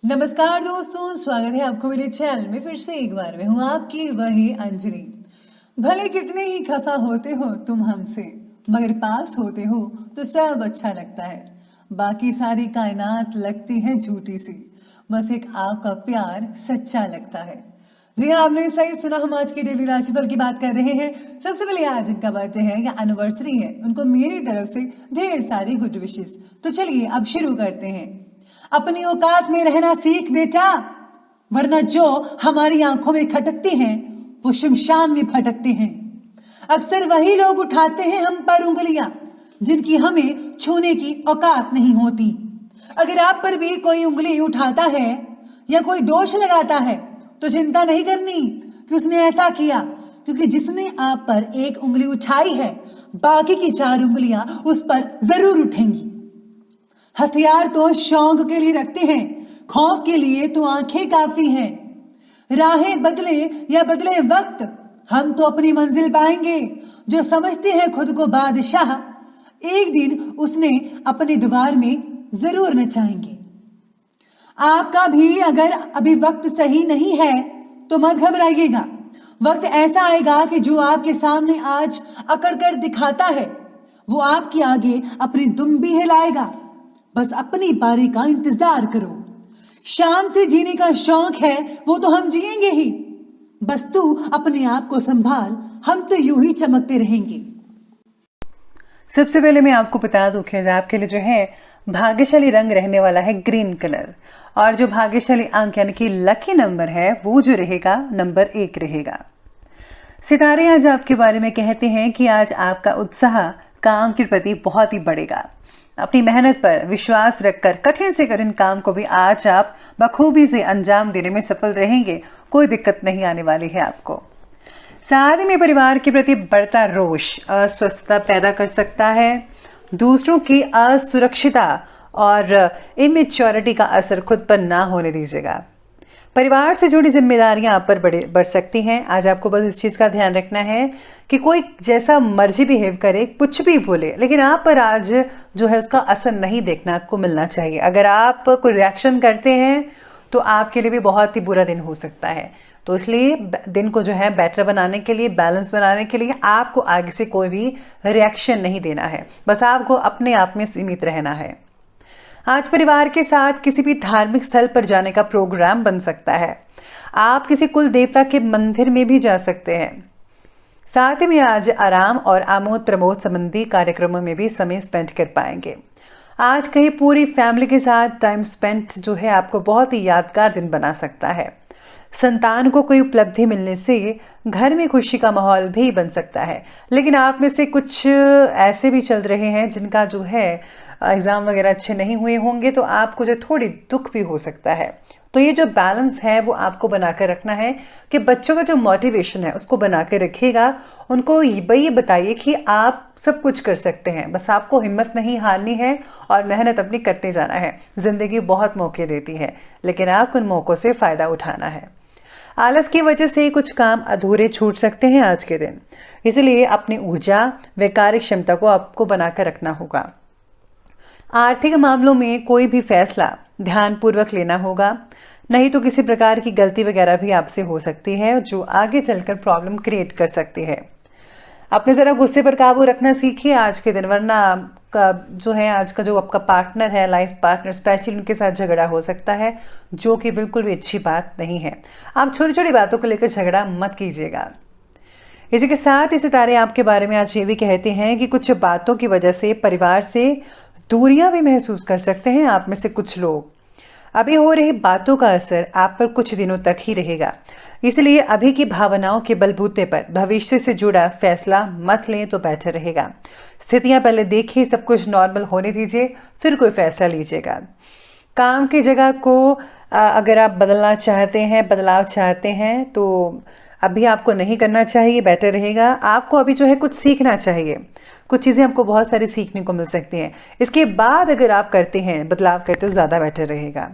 नमस्कार दोस्तों, स्वागत है आपको मेरे चैनल में फिर से एक बार। मैं हूँ आपकी वही अंजलि। भले कितने ही खफा होते हो तुम हमसे, मगर पास होते हो तो सब अच्छा लगता है। बाकी सारी कायनात लगती है झूठी सी, बस एक आपका प्यार सच्चा लगता है। जी हाँ, आपने सही सुना। हम आज के डेली राशिफल की बात कर रहे हैं। सबसे पहले आज जिनका बर्थडे है या एनिवर्सरी है, उनको मेरी तरफ से ढेर सारी गुड विशेस। तो चलिए अब शुरू करते हैं। अपनी औकात में रहना सीख बेटा, वरना जो हमारी आंखों में खटकते हैं वो शमशान में फटकते हैं। अक्सर वही लोग उठाते हैं हम पर उंगलियां जिनकी हमें छूने की औकात नहीं होती। अगर आप पर भी कोई उंगली उठाता है या कोई दोष लगाता है तो चिंता नहीं करनी कि उसने ऐसा किया, क्योंकि जिसने आप पर एक उंगली उठाई है बाकी की 4 उंगलियां उस पर जरूर उठेंगी। हथियार तो शौक के लिए रखते हैं, खौफ के लिए तो आंखें काफी हैं। राहें बदले या बदले वक्त, हम तो अपनी मंजिल पाएंगे। जो समझते हैं खुद को बादशाह, एक दिन उसने अपनी दीवार में जरूर नचाएंगे। आपका भी अगर अभी वक्त सही नहीं है तो मत घबराइएगा। वक्त ऐसा आएगा कि जो आपके सामने आज अकड़ कर दिखाता है वो आपके आगे अपनी दुम भी हिलाएगा। बस अपनी बारी का इंतजार करो। शान से जीने का शौक है वो तो हम जिएंगे ही, बस तू अपने आप को संभाल, हम तो यूं ही चमकते रहेंगे। सबसे पहले मैं आपको बता दूं कि आपके लिए जो है भाग्यशाली रंग रहने वाला है ग्रीन कलर, और जो भाग्यशाली अंक यानी कि लकी नंबर है वो जो रहेगा नंबर 1 रहेगा। सितारे आज आपके बारे में कहते हैं कि आज आपका उत्साह काम के प्रति बहुत ही बढ़ेगा। अपनी मेहनत पर विश्वास रखकर कठिन से कठिन काम को भी आज आप बखूबी से अंजाम देने में सफल रहेंगे। कोई दिक्कत नहीं आने वाली है आपको। साथ में परिवार के प्रति बढ़ता रोष अस्वस्थता पैदा कर सकता है। दूसरों की असुरक्षिता और इमेच्योरिटी का असर खुद पर ना होने दीजिएगा। परिवार से जुड़ी जिम्मेदारियां आप पर बढ़ सकती हैं। आज आपको बस इस चीज़ का ध्यान रखना है कि कोई जैसा मर्जी बिहेव करे, कुछ भी बोले, लेकिन आप पर आज जो है उसका असर नहीं देखना आपको मिलना चाहिए। अगर आप कोई रिएक्शन करते हैं तो आपके लिए भी बहुत ही बुरा दिन हो सकता है। तो इसलिए दिन को जो है बेटर बनाने के लिए, बैलेंस बनाने के लिए आपको आगे से कोई भी रिएक्शन नहीं देना है। बस आपको अपने आप में सीमित रहना है। आज परिवार के साथ किसी भी धार्मिक स्थल पर जाने का प्रोग्राम बन सकता है। आप किसी कुल देवता के मंदिर में भी जा सकते हैं। साथ ही में आज आराम और आमोद प्रमोद संबंधी कार्यक्रमों में भी समय स्पेंड कर पाएंगे। आज कहीं पूरी फैमिली के साथ टाइम स्पेंड जो है आपको बहुत ही यादगार दिन बना सकता है। संतान को कोई उपलब्धि मिलने से घर में खुशी का माहौल भी बन सकता है। लेकिन आप में से कुछ ऐसे भी चल रहे हैं जिनका जो है एग्ज़ाम वगैरह अच्छे नहीं हुए होंगे, तो आपको जो थोड़ी दुख भी हो सकता है। तो ये जो बैलेंस है वो आपको बना कर रखना है कि बच्चों का जो मोटिवेशन है उसको बना कर रखिएगा। उनको ये बताइए कि आप सब कुछ कर सकते हैं, बस आपको हिम्मत नहीं हारनी है और मेहनत अपनी करते जाना है। ज़िंदगी बहुत मौके देती है, लेकिन आपको उन मौक़ों से फ़ायदा उठाना है। आलस की वजह से कुछ काम अधूरे छूट सकते हैं आज के दिन, इसलिए अपनी ऊर्जा व कार्य क्षमता को आपको बनाकर रखना होगा। आर्थिक मामलों में कोई भी फैसला ध्यानपूर्वक लेना होगा, नहीं तो किसी प्रकार की गलती वगैरह भी आपसे हो सकती है जो आगे चलकर प्रॉब्लम क्रिएट कर सकती है। अपने ज़रा गुस्से पर काबू रखना सीखिए आज के दिन, वरना आपका जो है आज का जो आपका पार्टनर है, लाइफ पार्टनर, स्पेशली उनके साथ झगड़ा हो सकता है, जो कि बिल्कुल भी अच्छी बात नहीं है। आप छोटी छोटी बातों को लेकर झगड़ा मत कीजिएगा। इसी के साथ ही सितारे आपके बारे में आज ये भी कहते हैं कि कुछ बातों की वजह से परिवार से दूरियां भी महसूस कर सकते हैं आप में से कुछ लोग। अभी हो रही बातों का असर आप पर कुछ दिनों तक ही रहेगा, इसलिए अभी की भावनाओं के बलबूते पर भविष्य से जुड़ा फैसला मत लें तो बेहतर रहेगा। स्थितियां पहले देखिए, सब कुछ नॉर्मल होने दीजिए, फिर कोई फैसला लीजिएगा। काम की जगह को अगर आप बदलना चाहते हैं, बदलाव चाहते हैं, तो अभी आपको नहीं करना चाहिए, बेटर रहेगा। आपको अभी जो है कुछ सीखना चाहिए, कुछ चीज़ें आपको बहुत सारी सीखने को मिल सकती हैं। इसके बाद अगर आप करते हैं, बदलाव करते हो, ज़्यादा बेटर रहेगा।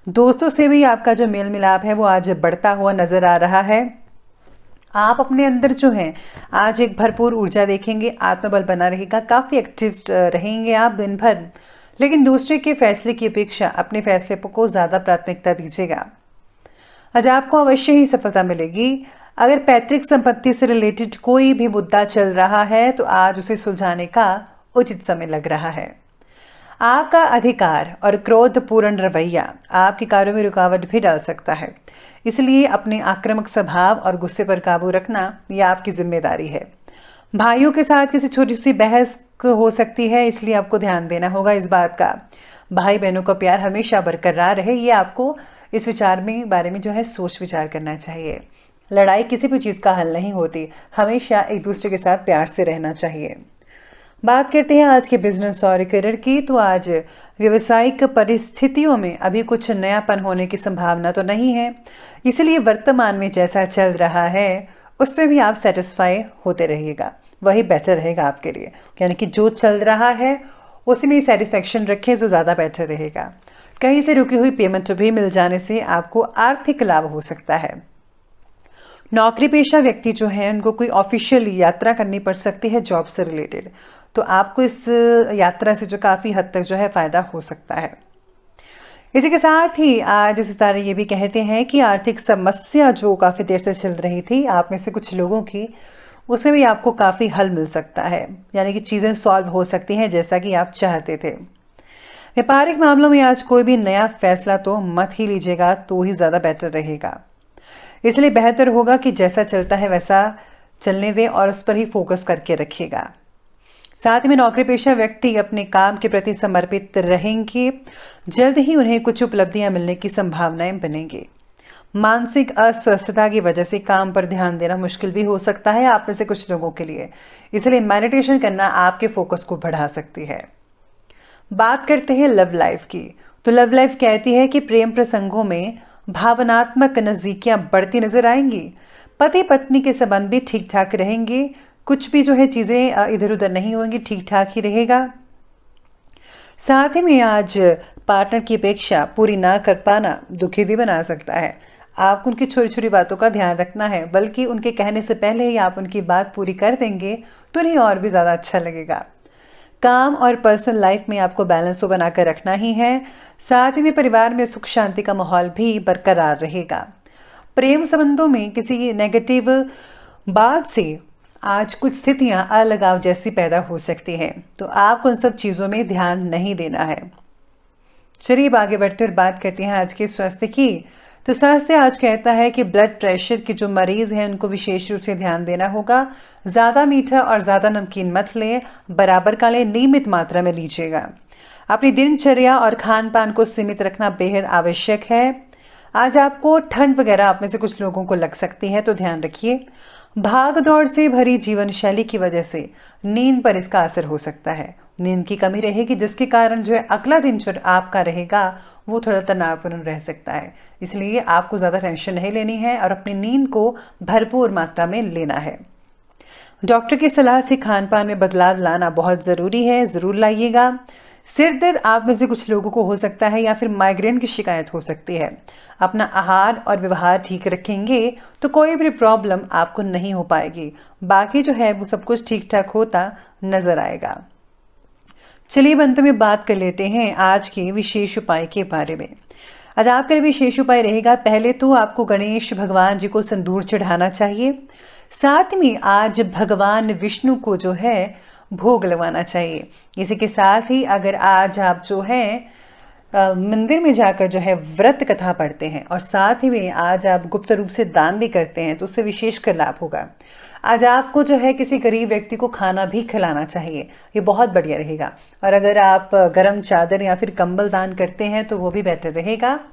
दोस्तों से भी आपका जो मेल मिलाप है वो आज बढ़ता हुआ नज़र आ रहा है। आप अपने अंदर जो है आज एक भरपूर ऊर्जा देखेंगे, आत्मबल बना रहेगा, काफ़ी एक्टिव रहेंगे आप दिन भर। लेकिन दूसरे के फैसले की अपेक्षा अपने फैसले को ज़्यादा प्राथमिकता दीजिएगा। आज आपको अवश्य ही सफलता मिलेगी। अगर पैतृक संपत्ति से रिलेटेड कोई भी मुद्दा चल रहा है तो आज उसे सुलझाने का उचित समय लग रहा है। आपका अधिकार और क्रोधपूर्ण रवैया आपके कार्यों में रुकावट भी डाल सकता है, इसलिए अपने आक्रामक स्वभाव और गुस्से पर काबू रखना यह आपकी जिम्मेदारी है। भाइयों के साथ किसी छोटी सी बहस हो सकती है, इसलिए आपको ध्यान देना होगा इस बात का। भाई बहनों का प्यार हमेशा बरकरार रहे, ये आपको इस विचार में बारे में जो है सोच विचार करना चाहिए। लड़ाई किसी भी चीज़ का हल नहीं होती, हमेशा एक दूसरे के साथ प्यार से रहना चाहिए। बात करते हैं आज के बिजनेस और करियर की। तो आज व्यवसायिक परिस्थितियों में अभी कुछ नयापन होने की संभावना तो नहीं है, इसलिए वर्तमान में जैसा चल रहा है उसमें भी आप सेटिस्फाई होते रहिएगा, वही बेटर रहेगा आपके लिए। यानी कि जो चल रहा है उसमें सेटिस्फेक्शन रखें, जो ज़्यादा बेटर रहेगा। कहीं से रुकी हुई पेमेंट भी मिल जाने से आपको आर्थिक लाभ हो सकता है। नौकरी पेशा व्यक्ति जो है उनको कोई ऑफिशियल यात्रा करनी पड़ सकती है जॉब से रिलेटेड, तो आपको इस यात्रा से जो काफ़ी हद तक जो है फ़ायदा हो सकता है। इसी के साथ ही आज सितारे ये भी कहते हैं कि आर्थिक समस्या जो काफ़ी देर से चल रही थी आप में से कुछ लोगों की, उसमें भी आपको काफ़ी हल मिल सकता है, यानी कि चीज़ें सॉल्व हो सकती हैं जैसा कि आप चाहते थे। व्यापारिक मामलों में आज कोई भी नया फैसला तो मत ही लीजिएगा, तो ही ज़्यादा बेटर रहेगा। इसलिए बेहतर होगा कि जैसा चलता है वैसा चलने दें और उस पर ही फोकस करके रखिएगा। साथ ही में नौकरी पेशा व्यक्ति अपने काम के प्रति समर्पित रहेंगे, जल्द ही उन्हें कुछ उपलब्धियां मिलने की संभावनाएं बनेंगी। मानसिक अस्वस्थता की वजह से काम पर ध्यान देना मुश्किल भी हो सकता है आप में से कुछ लोगों के लिए, इसलिए मेडिटेशन करना आपके फोकस को बढ़ा सकती है। बात करते हैं लव लाइफ की। तो लव लाइफ कहती है कि प्रेम प्रसंगों में भावनात्मक नज़दीकियां बढ़ती नजर आएंगी। पति पत्नी के संबंध भी ठीक ठाक रहेंगे, कुछ भी जो है चीज़ें इधर उधर नहीं होंगी, ठीक ठाक ही रहेगा। साथ ही में आज पार्टनर की अपेक्षा पूरी ना कर पाना दुखी भी बना सकता है। आपको उनकी छोटी छोटी बातों का ध्यान रखना है, बल्कि उनके कहने से पहले ही आप उनकी बात पूरी कर देंगे तो उन्हें और भी ज़्यादा अच्छा लगेगा। काम और पर्सनल लाइफ में आपको बैलेंस तो बनाकर रखना ही है। साथ ही में परिवार में सुख शांति का माहौल भी बरकरार रहेगा। प्रेम संबंधों में किसी नेगेटिव बात से आज कुछ स्थितियां अलगाव जैसी पैदा हो सकती हैं, तो आपको उन सब चीज़ों में ध्यान नहीं देना है। चलिए अब आगे बढ़ते और बात करते हैं आज के स्वास्थ्य की। तो स्वास्थ्य आज कहता है कि ब्लड प्रेशर के जो मरीज हैं उनको विशेष रूप से ध्यान देना होगा। ज़्यादा मीठा और ज़्यादा नमकीन मत लें, बराबर का लें, नियमित मात्रा में लीजिएगा। अपनी दिनचर्या और खान पान को सीमित रखना बेहद आवश्यक है। आज आपको ठंड वगैरह आप में से कुछ लोगों को लग सकती है, तो ध्यान रखिए। भाग दौड़ से भरी जीवन शैली की वजह से नींद पर इसका असर हो सकता है। नींद की कमी रहेगी, जिसके कारण जो है अगला दिन जो आपका रहेगा वो थोड़ा तनावपूर्ण रह सकता है। इसलिए आपको ज़्यादा टेंशन नहीं लेनी है और अपनी नींद को भरपूर मात्रा में लेना है। डॉक्टर की सलाह से खान पान में बदलाव लाना बहुत ज़रूरी है, ज़रूर लाइएगा। सिर दर्द आप में से कुछ लोगों को हो सकता है या फिर माइग्रेन की शिकायत हो सकती है। अपना आहार और व्यवहार ठीक रखेंगे तो कोई भी प्रॉब्लम आपको नहीं हो पाएगी। बाकी जो है वो सब कुछ ठीक ठाक होता नजर आएगा। चलिए अंत में बात कर लेते हैं आज के विशेष उपाय के बारे में। आज आपका लिए विशेष उपाय रहेगा, पहले तो आपको गणेश भगवान जी को सिंदूर चढ़ाना चाहिए। साथ में आज भगवान विष्णु को जो है भोग लगवाना चाहिए। इसी के साथ ही अगर आज आप जो है मंदिर में जाकर जो है व्रत कथा पढ़ते हैं और साथ ही में आज आप गुप्त रूप से दान भी करते हैं तो उससे विशेष कर लाभ होगा। आज आपको जो है किसी गरीब व्यक्ति को खाना भी खिलाना चाहिए, ये बहुत बढ़िया रहेगा। और अगर आप गर्म चादर या फिर कंबल दान करते हैं तो वो भी बेहतर रहेगा।